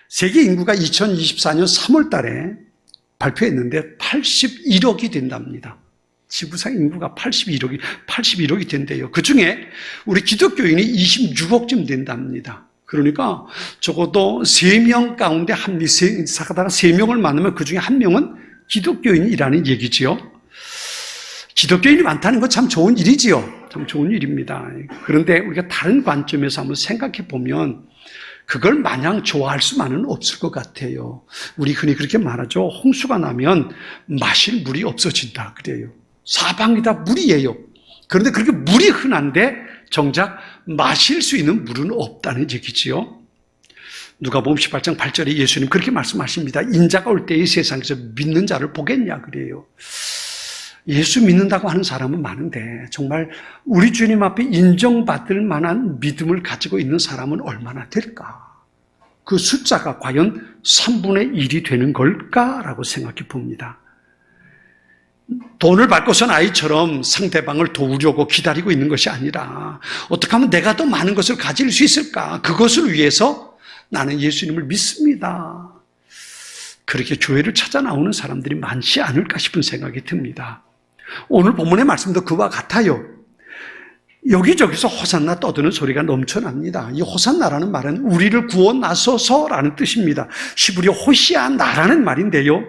세계 인구가 2024년 3월 달에 발표했는데 81억이 된답니다. 지구상 인구가 81억이 된대요. 그 중에 우리 기독교인이 26억쯤 된답니다. 그러니까 적어도 3명 가운데 사가다가 3명을 만나면 그 중에 1명은 기독교인이라는 얘기지요. 기독교인이 많다는 건 참 좋은 일이지요. 참 좋은 일입니다. 그런데 우리가 다른 관점에서 한번 생각해 보면 그걸 마냥 좋아할 수만은 없을 것 같아요. 우리 흔히 그렇게 말하죠. 홍수가 나면 마실 물이 없어진다 그래요. 사방이 다 물이에요. 그런데 그렇게 물이 흔한데 정작 마실 수 있는 물은 없다는 얘기지요. 누가복음 18장 8절에 예수님 그렇게 말씀하십니다. 인자가 올 때에 세상에서 믿는 자를 보겠냐 그래요. 예수 믿는다고 하는 사람은 많은데 정말 우리 주님 앞에 인정받을 만한 믿음을 가지고 있는 사람은 얼마나 될까? 그 숫자가 과연 3분의 1이 되는 걸까라고 생각해 봅니다. 돈을 받고선 아이처럼 상대방을 도우려고 기다리고 있는 것이 아니라 어떻게 하면 내가 더 많은 것을 가질 수 있을까? 그것을 위해서 나는 예수님을 믿습니다. 그렇게 교회를 찾아 나오는 사람들이 많지 않을까 싶은 생각이 듭니다. 오늘 본문의 말씀도 그와 같아요. 여기저기서 호산나 떠드는 소리가 넘쳐납니다. 이 호산나라는 말은 우리를 구원하소서라는 뜻입니다. 히브리어 호시아나라는 말인데요.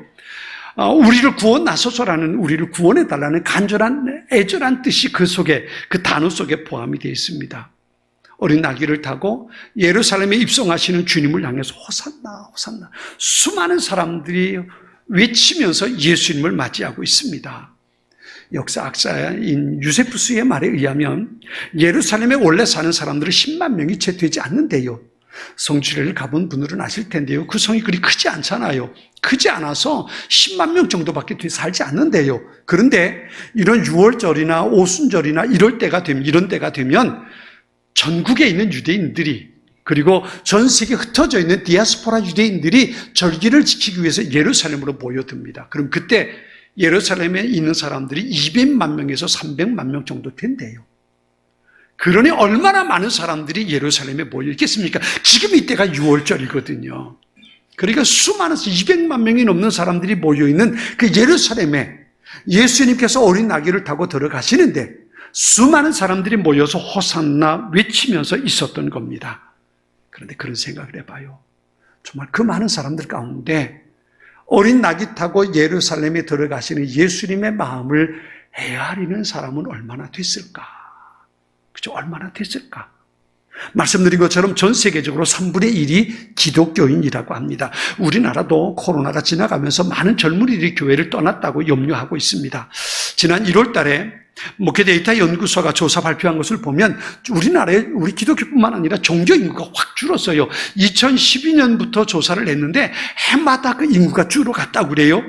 우리를 구원하소서라는, 우리를 구원해달라는 간절한 애절한 뜻이 그 속에, 그 단어 속에 포함이 되어 있습니다. 어린 나귀를 타고 예루살렘에 입성하시는 주님을 향해서 호산나, 호산나. 수많은 사람들이 외치면서 예수님을 맞이하고 있습니다. 역사학자인 유세푸스의 말에 의하면 예루살렘에 원래 사는 사람들은 10만 명이 채 되지 않는데요. 성지를 가본 분들은 아실 텐데요. 그 성이 그리 크지 않잖아요. 크지 않아서 10만 명 정도밖에 살지 않는데요. 그런데 이런 6월절이나 오순절이나 이런 때가 되면 전국에 있는 유대인들이 그리고 전 세계에 흩어져 있는 디아스포라 유대인들이 절기를 지키기 위해서 예루살렘으로 모여듭니다. 그럼 그때 예루살렘에 있는 사람들이 200만 명에서 300만 명 정도 된대요. 그러니 얼마나 많은 사람들이 예루살렘에 모여 있겠습니까? 지금 이때가 6월절이거든요. 그러니까 수많은 200만 명이 넘는 사람들이 모여 있는 그 예루살렘에 예수님께서 어린 나귀를 타고 들어가시는데 수많은 사람들이 모여서 호산나 외치면서 있었던 겁니다. 그런데 그런 생각을 해봐요. 정말 그 많은 사람들 가운데 어린 나귀 타고 예루살렘에 들어가시는 예수님의 마음을 헤아리는 사람은 얼마나 됐을까? 그죠? 얼마나 됐을까? 말씀드린 것처럼 전 세계적으로 3분의 1이 기독교인이라고 합니다. 우리나라도 코로나가 지나가면서 많은 젊은이들이 교회를 떠났다고 염려하고 있습니다. 지난 1월 달에 목회 데이터 연구소가 조사 발표한 것을 보면 우리나라에 우리 기독교뿐만 아니라 종교 인구가 확 줄었어요. 2012년부터 조사를 했는데 해마다 그 인구가 줄어갔다고 그래요.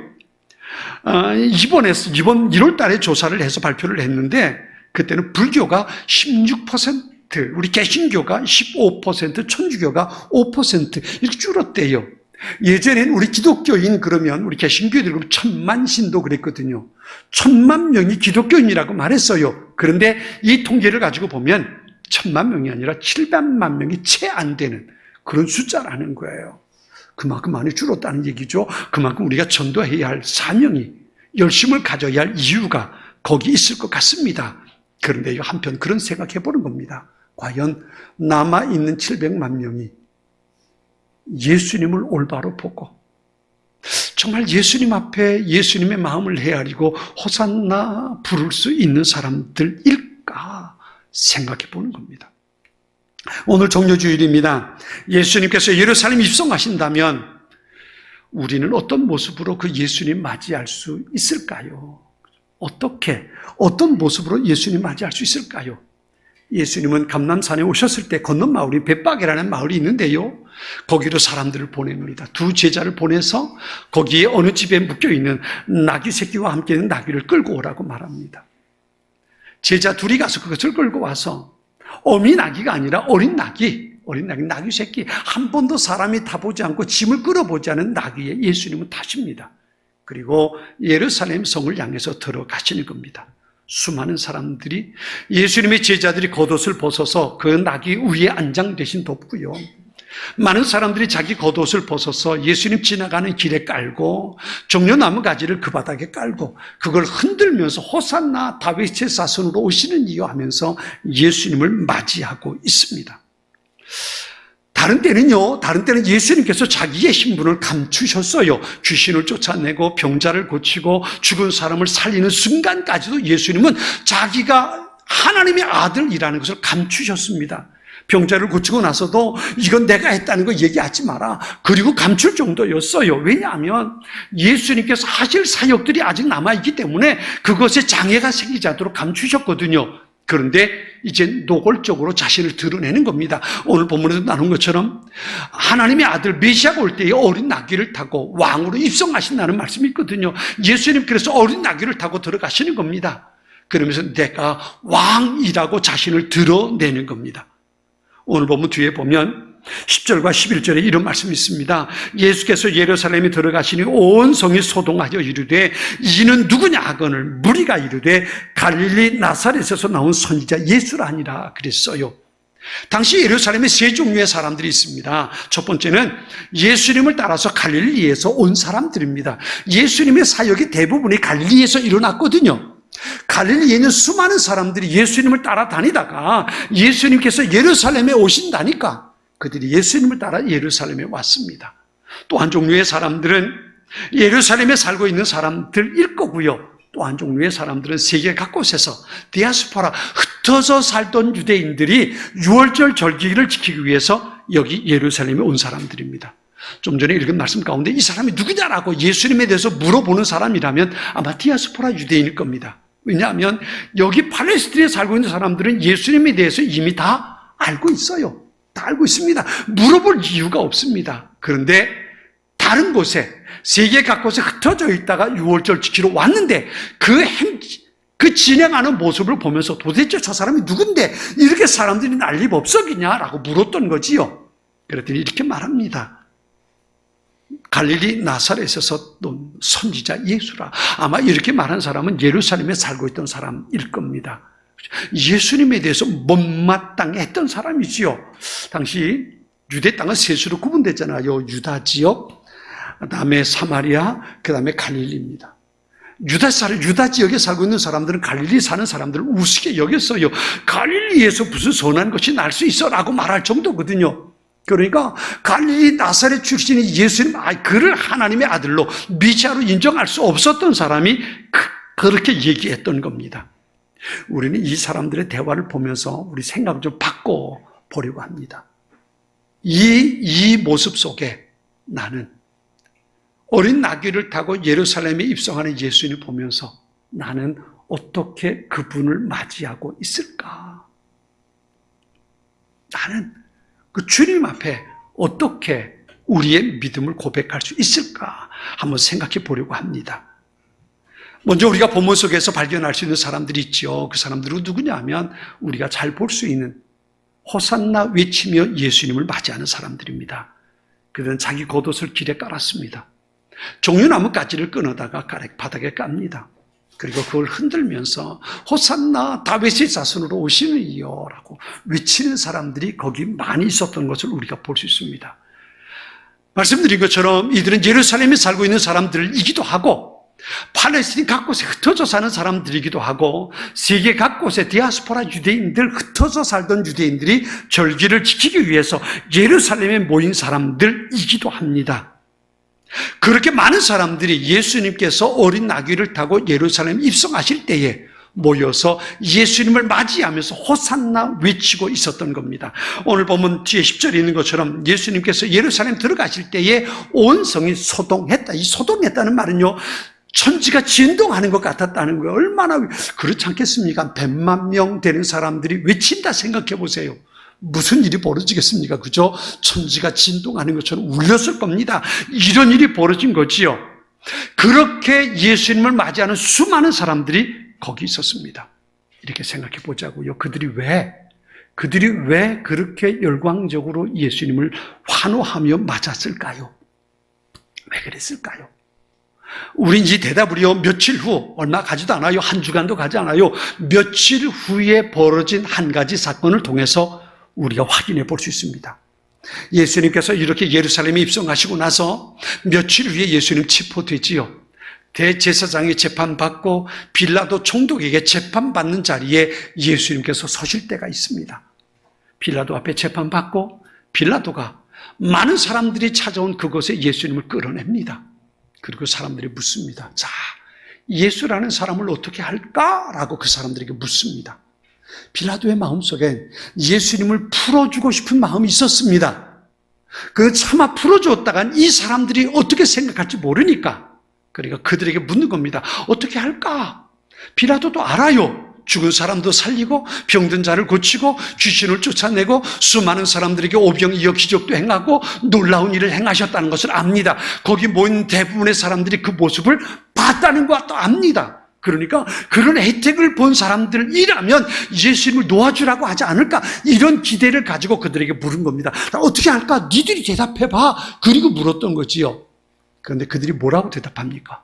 이번 1월 달에 조사를 해서 발표를 했는데 그때는 불교가 16%, 우리 개신교가 15%, 천주교가 5% 이렇게 줄었대요. 예전엔 우리 기독교인 그러면 우리 개신교인들 그러면 1000만 신도 그랬거든요. 1000만 명이 기독교인이라고 말했어요. 그런데 이 통계를 가지고 보면 1000만 명이 아니라 700만 명이 채 안 되는 그런 숫자라는 거예요. 그만큼 많이 줄었다는 얘기죠. 그만큼 우리가 전도해야 할 사명이, 열심을 가져야 할 이유가 거기 있을 것 같습니다. 그런데 한편 그런 생각해 보는 겁니다. 과연 남아있는 700만 명이 예수님을 올바로 보고 정말 예수님 앞에 예수님의 마음을 헤아리고 호산나 부를 수 있는 사람들일까 생각해 보는 겁니다. 오늘 종료주일입니다. 예수님께서 예루살렘 입성하신다면 우리는 어떤 모습으로 그 예수님 맞이할 수 있을까요? 어떤 모습으로 예수님 맞이할 수 있을까요? 예수님은 감람산에 오셨을 때 건넌 마을이 벳박이라는 마을이 있는데요. 거기로 사람들을 보냅니다. 두 제자를 보내서 거기에 어느 집에 묶여있는 나귀 새끼와 함께 있는 나귀를 끌고 오라고 말합니다. 제자 둘이 가서 그것을 끌고 와서 어미 나귀가 아니라 어린 나귀, 나귀 새끼, 한 번도 사람이 타보지 않고 짐을 끌어보지 않은 나귀에 예수님은 타십니다. 그리고 예루살렘 성을 향해서 들어가시는 겁니다. 수많은 사람들이, 예수님의 제자들이 겉옷을 벗어서 그 나귀 위에 안장되신 덮고요. 많은 사람들이 자기 겉옷을 벗어서 예수님 지나가는 길에 깔고 종려나무 가지를 그 바닥에 깔고 그걸 흔들면서 호산나 다윗의 자손으로 오시는 이유 하면서 예수님을 맞이하고 있습니다. 다른 때는 예수님께서 자기의 신분을 감추셨어요. 귀신을 쫓아내고 병자를 고치고 죽은 사람을 살리는 순간까지도 예수님은 자기가 하나님의 아들이라는 것을 감추셨습니다. 병자를 고치고 나서도 이건 내가 했다는 거 얘기하지 마라. 그리고 감출 정도였어요. 왜냐하면 예수님께서 하실 사역들이 아직 남아있기 때문에 그것에 장애가 생기지 않도록 감추셨거든요. 그런데 이제 노골적으로 자신을 드러내는 겁니다. 오늘 본문에서 나눈 것처럼 하나님의 아들 메시아가 올 때에 어린 나귀를 타고 왕으로 입성하신다는 말씀이 있거든요. 예수님 그래서 어린 나귀를 타고 들어가시는 겁니다. 그러면서 내가 왕이라고 자신을 드러내는 겁니다. 오늘 본문 뒤에 보면 10절과 11절에 이런 말씀이 있습니다. 예수께서 예루살렘에 들어가시니 온 성이 소동하여 이르되 이는 누구냐 하거늘 무리가 이르되 갈릴리 나사렛에서 나온 선지자 예수라니라 그랬어요. 당시 예루살렘에 세 종류의 사람들이 있습니다. 첫 번째는 예수님을 따라서 갈릴리에서 온 사람들입니다. 예수님의 사역의 대부분이 갈릴리에서 일어났거든요. 갈릴리에 있는 수많은 사람들이 예수님을 따라다니다가 예수님께서 예루살렘에 오신다니까 그들이 예수님을 따라 예루살렘에 왔습니다. 또 한 종류의 사람들은 예루살렘에 살고 있는 사람들일 거고요. 또 한 종류의 사람들은 세계 각곳에서 디아스포라 흩어져 살던 유대인들이 유월절 절기를 지키기 위해서 여기 예루살렘에 온 사람들입니다. 좀 전에 읽은 말씀 가운데 이 사람이 누구냐라고 예수님에 대해서 물어보는 사람이라면 아마 디아스포라 유대인일 겁니다. 왜냐하면 여기 팔레스타인에 살고 있는 사람들은 예수님에 대해서 이미 다 알고 있어요. 다 알고 있습니다. 물어볼 이유가 없습니다. 그런데 다른 곳에 세계 각곳에 흩어져 있다가 유월절 지키러 왔는데 그 진행하는 모습을 보면서 도대체 저 사람이 누군데 이렇게 사람들이 난리법석이냐라고 물었던 거지요. 그랬더니 이렇게 말합니다. 갈릴리 나사렛에서 온 선지자 예수라. 아마 이렇게 말한 사람은 예루살렘에 살고 있던 사람일 겁니다. 예수님에 대해서 못마땅해 했던 사람이지요. 당시 유대 땅은 세 수로 구분됐잖아요. 유다 지역, 그 다음에 사마리아, 그 다음에 갈릴리입니다. 유다 지역에 살고 있는 사람들은 갈릴리 사는 사람들을 우습게 여겼어요. 갈릴리에서 무슨 선한 것이 날 수 있어 라고 말할 정도거든요. 그러니까 갈릴리 나사렛 출신이 예수님, 그를 하나님의 아들로 메시아로 인정할 수 없었던 사람이 그렇게 얘기했던 겁니다. 우리는 이 사람들의 대화를 보면서 우리 생각을 좀 바꿔보려고 합니다. 이 모습 속에 나는 어린 나귀를 타고 예루살렘에 입성하는 예수님을 보면서 나는 어떻게 그분을 맞이하고 있을까? 나는 그 주님 앞에 어떻게 우리의 믿음을 고백할 수 있을까? 한번 생각해 보려고 합니다. 먼저 우리가 본문 속에서 발견할 수 있는 사람들이 있죠. 그 사람들은 누구냐 하면 우리가 잘 볼 수 있는 호산나 외치며 예수님을 맞이하는 사람들입니다. 그들은 자기 겉옷을 길에 깔았습니다. 종려나무 가지를 끊어다가 바닥에 깝니다. 그리고 그걸 흔들면서 호산나 다윗의 자손으로 오시는 이여 라고 외치는 사람들이 거기 많이 있었던 것을 우리가 볼 수 있습니다. 말씀드린 것처럼 이들은 예루살렘에 살고 있는 사람들이기도 하고 팔레스틴 각곳에 흩어져 사는 사람들이기도 하고 세계 각곳에 디아스포라 유대인들, 흩어져 살던 유대인들이 절기를 지키기 위해서 예루살렘에 모인 사람들이기도 합니다. 그렇게 많은 사람들이 예수님께서 어린 나귀를 타고 예루살렘 입성하실 때에 모여서 예수님을 맞이하면서 호산나 외치고 있었던 겁니다. 오늘 보면 뒤에 10절에 있는 것처럼 예수님께서 예루살렘 들어가실 때에 온 성이 소동했다. 이 소동했다는 말은요, 천지가 진동하는 것 같았다는 거예요. 얼마나 그렇지 않겠습니까? 100만 명 되는 사람들이 외친다 생각해 보세요. 무슨 일이 벌어지겠습니까? 그죠? 천지가 진동하는 것처럼 울렸을 겁니다. 이런 일이 벌어진 거지요. 그렇게 예수님을 맞이하는 수많은 사람들이 거기 있었습니다. 이렇게 생각해 보자고요. 그들이 왜 그렇게 열광적으로 예수님을 환호하며 맞았을까요? 왜 그랬을까요? 우린 이 대답을요, 며칠 후, 얼마 가지도 않아요. 한 주간도 가지 않아요. 며칠 후에 벌어진 한 가지 사건을 통해서 우리가 확인해 볼 수 있습니다. 예수님께서 이렇게 예루살렘에 입성하시고 나서 며칠 후에 예수님 체포되지요. 대제사장이 재판받고 빌라도 총독에게 재판받는 자리에 예수님께서 서실 때가 있습니다. 빌라도 앞에 재판받고 빌라도가 많은 사람들이 찾아온 그곳에 예수님을 끌어냅니다. 그리고 사람들이 묻습니다. 자, 예수라는 사람을 어떻게 할까라고 그 사람들에게 묻습니다. 빌라도의 마음속엔 예수님을 풀어주고 싶은 마음이 있었습니다. 그 차마 풀어주었다간 이 사람들이 어떻게 생각할지 모르니까 그러니까 그들에게 묻는 겁니다. 어떻게 할까? 빌라도도 알아요. 죽은 사람도 살리고 병든 자를 고치고 귀신을 쫓아내고 수많은 사람들에게 오병이어 기적도 행하고 놀라운 일을 행하셨다는 것을 압니다. 거기 모인 대부분의 사람들이 그 모습을 봤다는 것도 압니다. 그러니까 그런 혜택을 본 사람들이라면 예수님을 놓아주라고 하지 않을까, 이런 기대를 가지고 그들에게 물은 겁니다. 어떻게 할까? 니들이 대답해봐. 그리고 물었던 거지요. 그런데 그들이 뭐라고 대답합니까?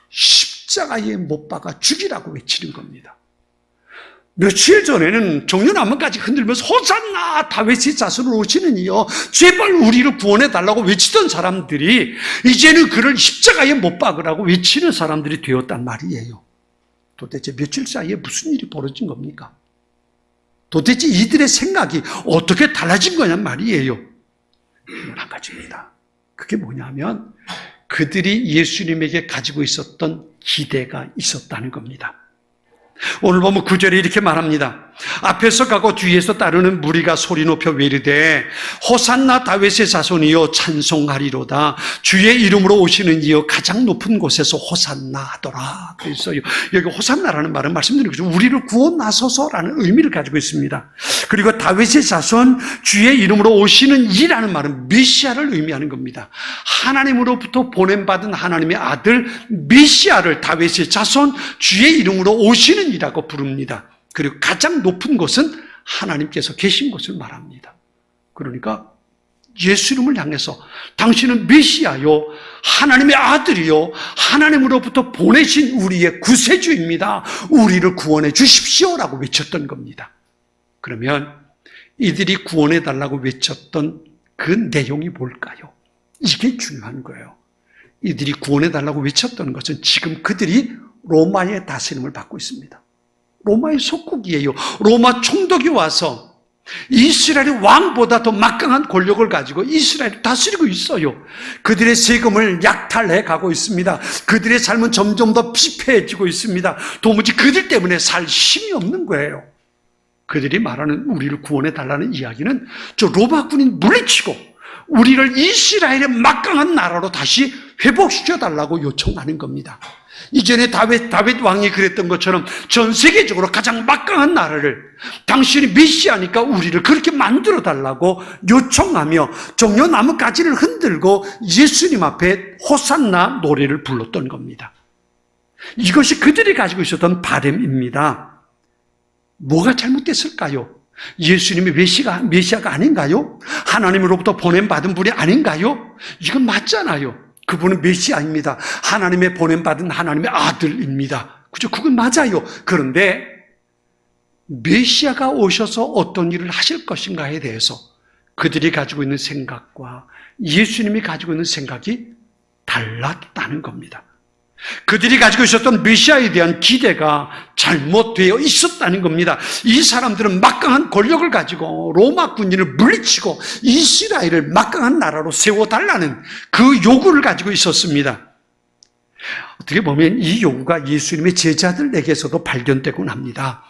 십자가에 못 박아 죽이라고 외치는 겁니다. 며칠 전에는 종려나무까지 흔들면서 호산나 다윗의 자손으로 오시는 이여 제발 우리를 구원해달라고 외치던 사람들이 이제는 그를 십자가에 못 박으라고 외치는 사람들이 되었단 말이에요. 도대체 며칠 사이에 무슨 일이 벌어진 겁니까? 도대체 이들의 생각이 어떻게 달라진 거냔 말이에요. 한 가지입니다. 그게 뭐냐면 그들이 예수님에게 가지고 있었던 기대가 있었다는 겁니다. 오늘 보면 9절에 이렇게 말합니다. 앞에서 가고 뒤에서 따르는 무리가 소리 높여 외르되 호산나 다윗의 자손이여 찬송하리로다. 주의 이름으로 오시는 이여 가장 높은 곳에서 호산나 하더라. 그랬어요. 여기 호산나라는 말은 말씀드린 것처럼 우리를 구원하소서라는 의미를 가지고 있습니다. 그리고 다윗의 자손 주의 이름으로 오시는 이라는 말은 메시아를 의미하는 겁니다. 하나님으로부터 보냄받은 하나님의 아들 메시아를 다윗의 자손 주의 이름으로 오시는 이라고 부릅니다. 그리고 가장 높은 곳은 하나님께서 계신 곳을 말합니다. 그러니까 예수님을 향해서 당신은 메시아요, 하나님의 아들이요, 하나님으로부터 보내신 우리의 구세주입니다. 우리를 구원해 주십시오라고 외쳤던 겁니다. 그러면 이들이 구원해달라고 외쳤던 그 내용이 뭘까요? 이게 중요한 거예요. 이들이 구원해달라고 외쳤던 것은 지금 그들이 로마의 다스림을 받고 있습니다. 로마의 속국이에요. 로마 총독이 와서 이스라엘의 왕보다 더 막강한 권력을 가지고 이스라엘을 다스리고 있어요. 그들의 세금을 약탈해 가고 있습니다. 그들의 삶은 점점 더 피폐해지고 있습니다. 도무지 그들 때문에 살 힘이 없는 거예요. 그들이 말하는 우리를 구원해 달라는 이야기는 저 로마군이 물리치고 우리를 이스라엘의 막강한 나라로 다시 회복시켜 달라고 요청하는 겁니다. 이전에 다윗 왕이 그랬던 것처럼 전 세계적으로 가장 막강한 나라를 당신이 메시아니까 우리를 그렇게 만들어 달라고 요청하며 종려나무 가지를 흔들고 예수님 앞에 호산나 노래를 불렀던 겁니다. 이것이 그들이 가지고 있었던 바램입니다. 뭐가 잘못됐을까요? 예수님이 메시아가 아닌가요? 하나님으로부터 보냄받은 분이 아닌가요? 이건 맞잖아요. 그분은 메시아입니다. 하나님의 보냄받은 하나님의 아들입니다. 그죠? 그건 맞아요. 그런데 메시아가 오셔서 어떤 일을 하실 것인가에 대해서 그들이 가지고 있는 생각과 예수님이 가지고 있는 생각이 달랐다는 겁니다. 그들이 가지고 있었던 메시아에 대한 기대가 잘못되어 있었다는 겁니다. 이 사람들은 막강한 권력을 가지고 로마 군인을 물리치고 이스라엘을 막강한 나라로 세워달라는 그 요구를 가지고 있었습니다. 어떻게 보면 이 요구가 예수님의 제자들에게서도 발견되곤 합니다.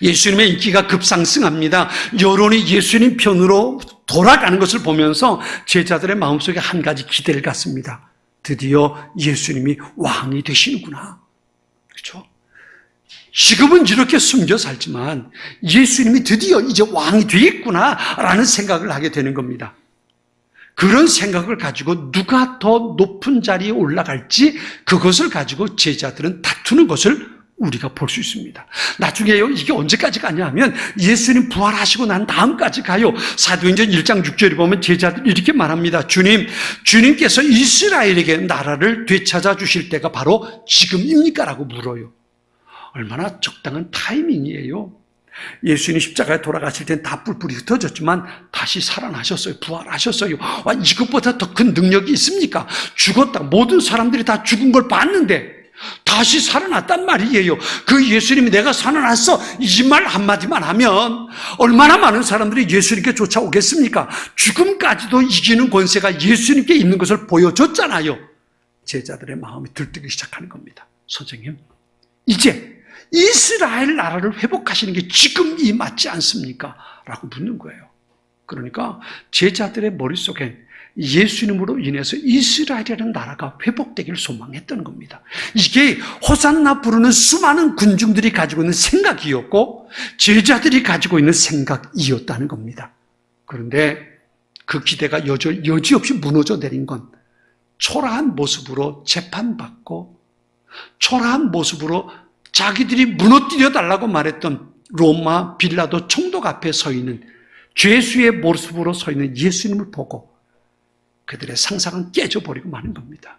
예수님의 인기가 급상승합니다. 여론이 예수님 편으로 돌아가는 것을 보면서 제자들의 마음속에 한 가지 기대를 갖습니다. 드디어 예수님이 왕이 되시는구나. 그렇죠? 지금은 이렇게 숨겨 살지만 예수님이 드디어 이제 왕이 되겠구나라는 생각을 하게 되는 겁니다. 그런 생각을 가지고 누가 더 높은 자리에 올라갈지 그것을 가지고 제자들은 다투는 것을 우리가 볼 수 있습니다. 나중에요, 이게 언제까지 가냐면 예수님 부활하시고 난 다음까지 가요. 사도행전 1장 6절에 보면 제자들이 이렇게 말합니다. 주님께서 이스라엘에게 나라를 되찾아 주실 때가 바로 지금입니까? 라고 물어요. 얼마나 적당한 타이밍이에요. 예수님 십자가에 돌아가실 땐 다 뿔뿔이 흩어졌지만 다시 살아나셨어요. 부활하셨어요. 이것보다 더 큰 능력이 있습니까? 죽었다. 모든 사람들이 다 죽은 걸 봤는데 다시 살아났단 말이에요. 그 예수님이 내가 살아났어, 이 말 한마디만 하면 얼마나 많은 사람들이 예수님께 쫓아오겠습니까? 죽음까지도 이기는 권세가 예수님께 있는 것을 보여줬잖아요. 제자들의 마음이 들뜨기 시작하는 겁니다. 선생님, 이제 이스라엘 나라를 회복하시는 게 지금이 맞지 않습니까? 라고 묻는 거예요. 그러니까 제자들의 머릿속엔 예수님으로 인해서 이스라엘이라는 나라가 회복되기를 소망했던 겁니다. 이게 호산나 부르는 수많은 군중들이 가지고 있는 생각이었고 제자들이 가지고 있는 생각이었다는 겁니다. 그런데 그 기대가 여지없이 무너져 내린 건 초라한 모습으로 재판받고 초라한 모습으로 자기들이 무너뜨려 달라고 말했던 로마 빌라도 총독 앞에 서 있는 죄수의 모습으로 서 있는 예수님을 보고 그들의 상상은 깨져버리고 마는 겁니다.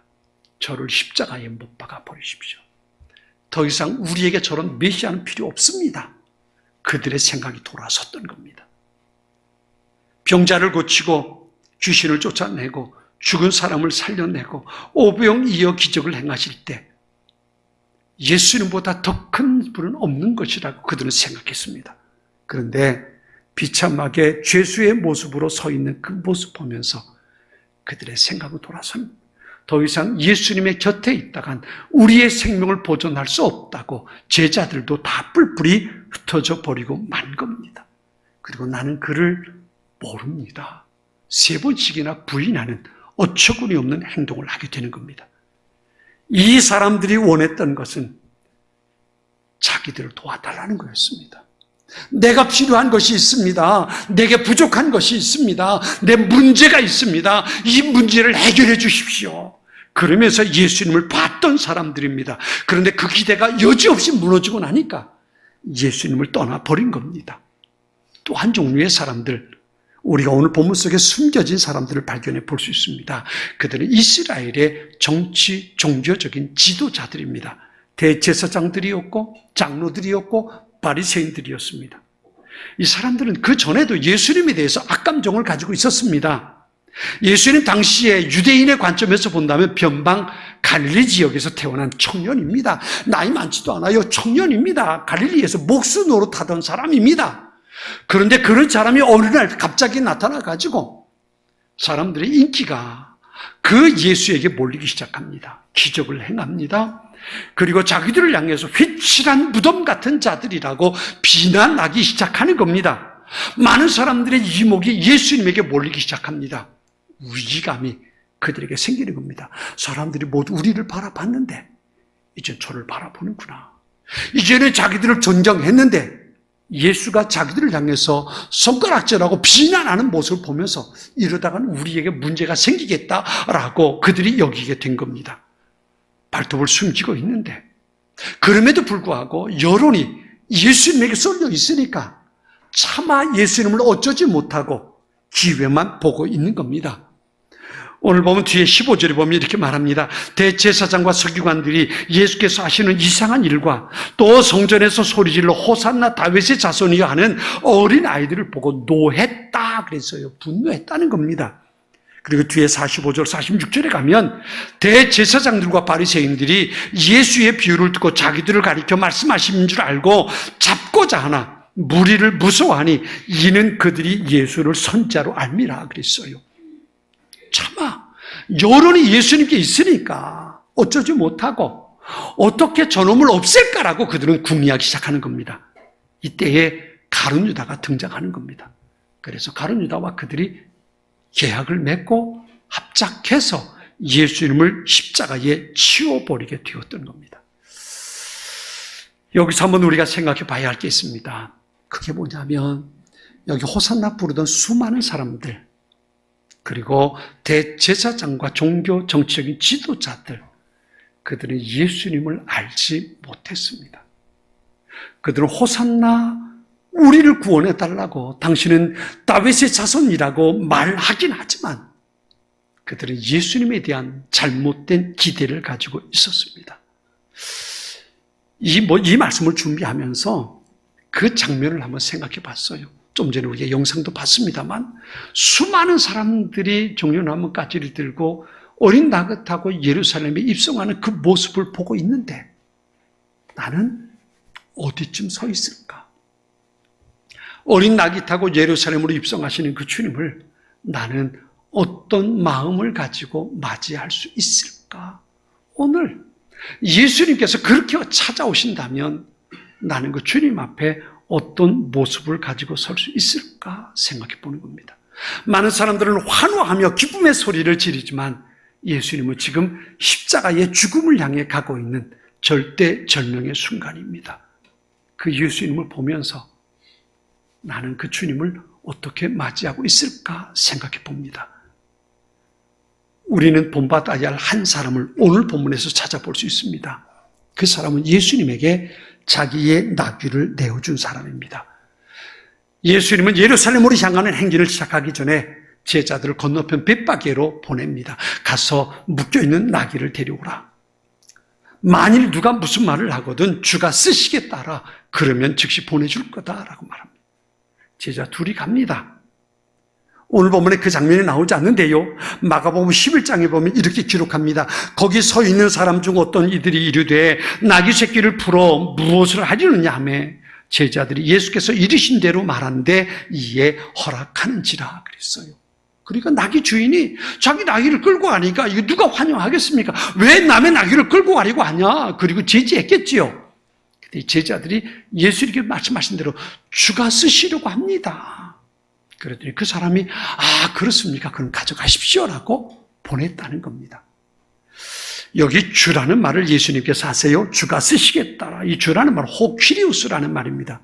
저를 십자가에 못 박아 버리십시오. 더 이상 우리에게 저런 메시아는 필요 없습니다. 그들의 생각이 돌아섰던 겁니다. 병자를 고치고 귀신을 쫓아내고 죽은 사람을 살려내고 오병이어 기적을 행하실 때 예수님보다 더 큰 분은 없는 것이라고 그들은 생각했습니다. 그런데 비참하게 죄수의 모습으로 서 있는 그 모습 보면서 그들의 생각은 돌아섭니다. 더 이상 예수님의 곁에 있다간 우리의 생명을 보존할 수 없다고 제자들도 다 뿔뿔이 흩어져 버리고 만 겁니다. 그리고 나는 그를 모릅니다. 3번씩이나 부인하는 어처구니 없는 행동을 하게 되는 겁니다. 이 사람들이 원했던 것은 자기들을 도와달라는 거였습니다. 내가 필요한 것이 있습니다. 내게 부족한 것이 있습니다. 내 문제가 있습니다. 이 문제를 해결해 주십시오. 그러면서 예수님을 봤던 사람들입니다. 그런데 그 기대가 여지없이 무너지고 나니까 예수님을 떠나버린 겁니다. 또 한 종류의 사람들, 우리가 오늘 본문 속에 숨겨진 사람들을 발견해 볼 수 있습니다. 그들은 이스라엘의 정치, 종교적인 지도자들입니다. 대제사장들이었고 장로들이었고 바리새인들이었습니다. 이 사람들은 그 전에도 예수님에 대해서 악감정을 가지고 있었습니다. 예수님 당시에 유대인의 관점에서 본다면 변방 갈릴리 지역에서 태어난 청년입니다. 나이 많지도 않아요. 청년입니다. 갈릴리에서 목수 노릇하던 사람입니다. 그런데 그런 사람이 어느 날 갑자기 나타나가지고 사람들의 인기가 그 예수에게 몰리기 시작합니다. 기적을 행합니다. 그리고 자기들을 향해서 휘칠한 무덤 같은 자들이라고 비난하기 시작하는 겁니다. 많은 사람들의 이목이 예수님에게 몰리기 시작합니다. 위기감이 그들에게 생기는 겁니다. 사람들이 모두 우리를 바라봤는데 이제 저를 바라보는구나. 이제는 자기들을 존경했는데 예수가 자기들을 향해서 손가락질하고 비난하는 모습을 보면서 이러다가는 우리에게 문제가 생기겠다라고 그들이 여기게 된 겁니다. 발톱을 숨기고 있는데 그럼에도 불구하고 여론이 예수님에게 쏠려 있으니까 차마 예수님을 어쩌지 못하고 기회만 보고 있는 겁니다. 오늘 보면 뒤에 15절에 보면 이렇게 말합니다. 대제사장과 서기관들이 예수께서 하시는 이상한 일과 또 성전에서 소리질러 호산나 다윗의 자손이여 하는 어린 아이들을 보고 노했다 그랬어요. 분노했다는 겁니다. 그리고 뒤에 45절, 46절에 가면 대제사장들과 바리새인들이 예수의 비유를 듣고 자기들을 가리켜 말씀하신 줄 알고 잡고자 하나 무리를 무서워하니 이는 그들이 예수를 선자로 알미라 그랬어요. 차마 여론이 예수님께 있으니까 어쩌지 못하고 어떻게 저놈을 없앨까라고 그들은 궁리하기 시작하는 겁니다. 이때에 가룟 유다가 등장하는 겁니다. 그래서 가룟 유다와 그들이 계약을 맺고 합작해서 예수님을 십자가에 치워버리게 되었던 겁니다. 여기서 한번 우리가 생각해 봐야 할 게 있습니다. 그게 뭐냐면 여기 호산나 부르던 수많은 사람들 그리고 대제사장과 종교 정치적인 지도자들 그들은 예수님을 알지 못했습니다. 그들은 호산나 우리를 구원해 달라고, 당신은 다윗의 자손이라고 말하긴 하지만 그들은 예수님에 대한 잘못된 기대를 가지고 있었습니다. 이 말씀을 준비하면서 그 장면을 한번 생각해 봤어요. 좀 전에 우리가 영상도 봤습니다만 수많은 사람들이 종려나무가지를 들고 어린 나귀 타고 예루살렘에 입성하는 그 모습을 보고 있는데 나는 어디쯤 서 있을까? 어린 나귀 타고 예루살렘으로 입성하시는 그 주님을 나는 어떤 마음을 가지고 맞이할 수 있을까? 오늘 예수님께서 그렇게 찾아오신다면 나는 그 주님 앞에 어떤 모습을 가지고 설 수 있을까 생각해 보는 겁니다. 많은 사람들은 환호하며 기쁨의 소리를 지르지만 예수님은 지금 십자가의 죽음을 향해 가고 있는 절대절명의 순간입니다. 그 예수님을 보면서 나는 그 주님을 어떻게 맞이하고 있을까 생각해 봅니다. 우리는 본받아야 할 한 사람을 오늘 본문에서 찾아볼 수 있습니다. 그 사람은 예수님에게 자기의 나귀를 내어준 사람입니다. 예수님은 예루살렘으로 향하는 행진을 시작하기 전에 제자들을 건너편 벳바게로 보냅니다. 가서 묶여있는 나귀를 데려오라. 만일 누가 무슨 말을 하거든 주가 쓰시겠다라 그러면 즉시 보내줄 거다라고 말합니다. 제자 둘이 갑니다. 오늘 본문에 그 장면이 나오지 않는데요. 마가복음 11장에 보면 이렇게 기록합니다. 거기 서 있는 사람 중 어떤 이들이 이르되 나귀 새끼를 풀어 무엇을 하려느냐 하며 제자들이 예수께서 이르신 대로 말하는데 이에 허락하는지라 그랬어요. 그러니까 나귀 주인이 자기 나귀를 끌고 가니까 이거 누가 환영하겠습니까? 왜 남의 나귀를 끌고 가려고 하냐? 그리고 제지했겠지요. 근데 제자들이 예수님께 말씀하신 대로 주가 쓰시려고 합니다. 그랬더니 그 사람이 그렇습니까? 그럼 가져가십시오라고 보냈다는 겁니다. 여기 주라는 말을 예수님께서 하세요. 주가 쓰시겠다. 이 주라는 말 호퀴리우스라는 말입니다.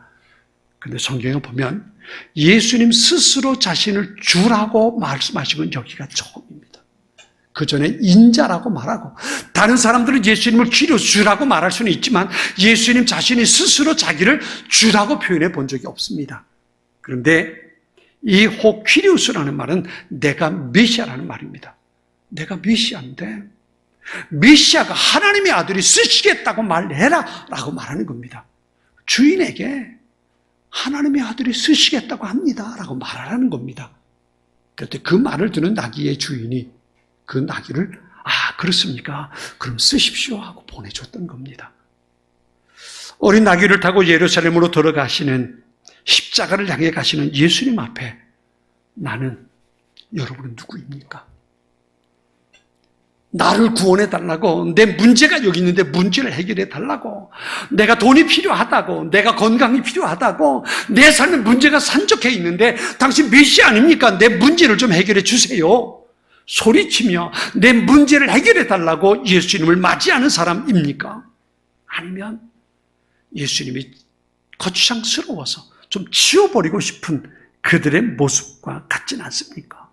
그런데 성경에 보면 예수님 스스로 자신을 주라고 말씀하신 건 여기가 처음입니다. 그 전에 인자라고 말하고 다른 사람들은 예수님을 퀴리우스 주라고 말할 수는 있지만 예수님 자신이 스스로 자기를 주라고 표현해 본 적이 없습니다. 그런데 이 호퀴리우스라는 말은 내가 메시아라는 말입니다. 내가 메시아인데 메시아가 하나님의 아들이 쓰시겠다고 말해라 라고 말하는 겁니다. 주인에게 하나님의 아들이 쓰시겠다고 합니다 라고 말하라는 겁니다. 그때 그 말을 듣는 나귀의 주인이 그 나귀를 그렇습니까? 그럼 쓰십시오 하고 보내줬던 겁니다. 어린 나귀를 타고 예루살렘으로 들어가시는 십자가를 향해 가시는 예수님 앞에 나는 여러분은 누구입니까? 나를 구원해 달라고, 내 문제가 여기 있는데 문제를 해결해 달라고, 내가 돈이 필요하다고, 내가 건강이 필요하다고, 내 삶에 문제가 산적해 있는데 당신 메시아 아닙니까? 내 문제를 좀 해결해 주세요. 소리치며 내 문제를 해결해 달라고 예수님을 맞이하는 사람입니까? 아니면 예수님이 거추장스러워서 좀 치워버리고 싶은 그들의 모습과 같지는 않습니까?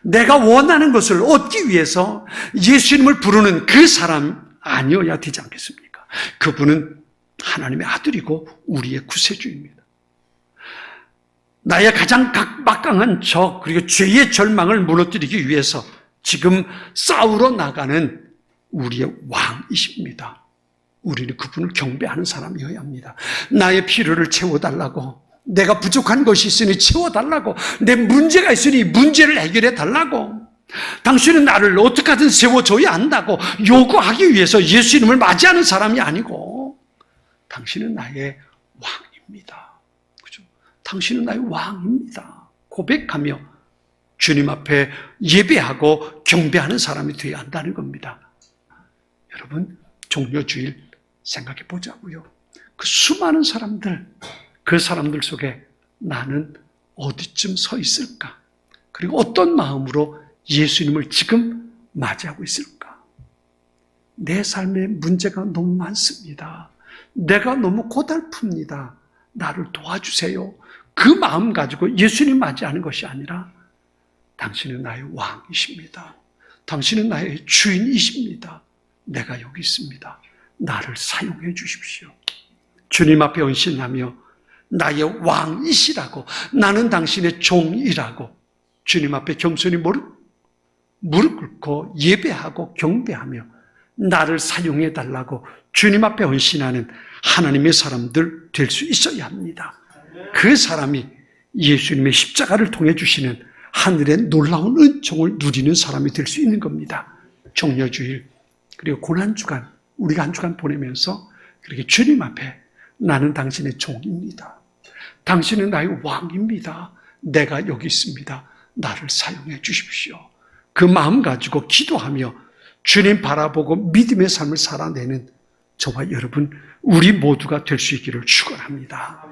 내가 원하는 것을 얻기 위해서 예수님을 부르는 그 사람 아니어야 되지 않겠습니까? 그분은 하나님의 아들이고 우리의 구세주입니다. 나의 가장 막강한 적 그리고 죄의 절망을 무너뜨리기 위해서 지금 싸우러 나가는 우리의 왕이십니다. 우리는 그분을 경배하는 사람이어야 합니다. 나의 필요를 채워달라고, 내가 부족한 것이 있으니 채워달라고, 내 문제가 있으니 문제를 해결해 달라고, 당신은 나를 어떻게 하든 세워줘야 한다고 요구하기 위해서 예수 이름을 맞이하는 사람이 아니고 당신은 나의 왕입니다. 그죠? 당신은 나의 왕입니다. 고백하며 주님 앞에 예배하고 경배하는 사람이 되어야 한다는 겁니다. 여러분, 종려주일 생각해 보자고요. 그 수많은 사람들, 그 사람들 속에 나는 어디쯤 서 있을까? 그리고 어떤 마음으로 예수님을 지금 맞이하고 있을까? 내 삶에 문제가 너무 많습니다. 내가 너무 고달픕니다. 나를 도와주세요. 그 마음 가지고 예수님 맞이하는 것이 아니라 당신은 나의 왕이십니다. 당신은 나의 주인이십니다. 내가 여기 있습니다. 나를 사용해 주십시오. 주님 앞에 헌신하며 나의 왕이시라고, 나는 당신의 종이라고 주님 앞에 겸손히 무릎 꿇고 예배하고 경배하며 나를 사용해 달라고 주님 앞에 헌신하는 하나님의 사람들 될 수 있어야 합니다. 그 사람이 예수님의 십자가를 통해 주시는 하늘의 놀라운 은총을 누리는 사람이 될 수 있는 겁니다. 종려주일 그리고 고난주간, 우리가 한 주간 보내면서 그렇게 주님 앞에 나는 당신의 종입니다. 당신은 나의 왕입니다. 내가 여기 있습니다. 나를 사용해 주십시오. 그 마음 가지고 기도하며 주님 바라보고 믿음의 삶을 살아내는 저와 여러분, 우리 모두가 될 수 있기를 축원합니다.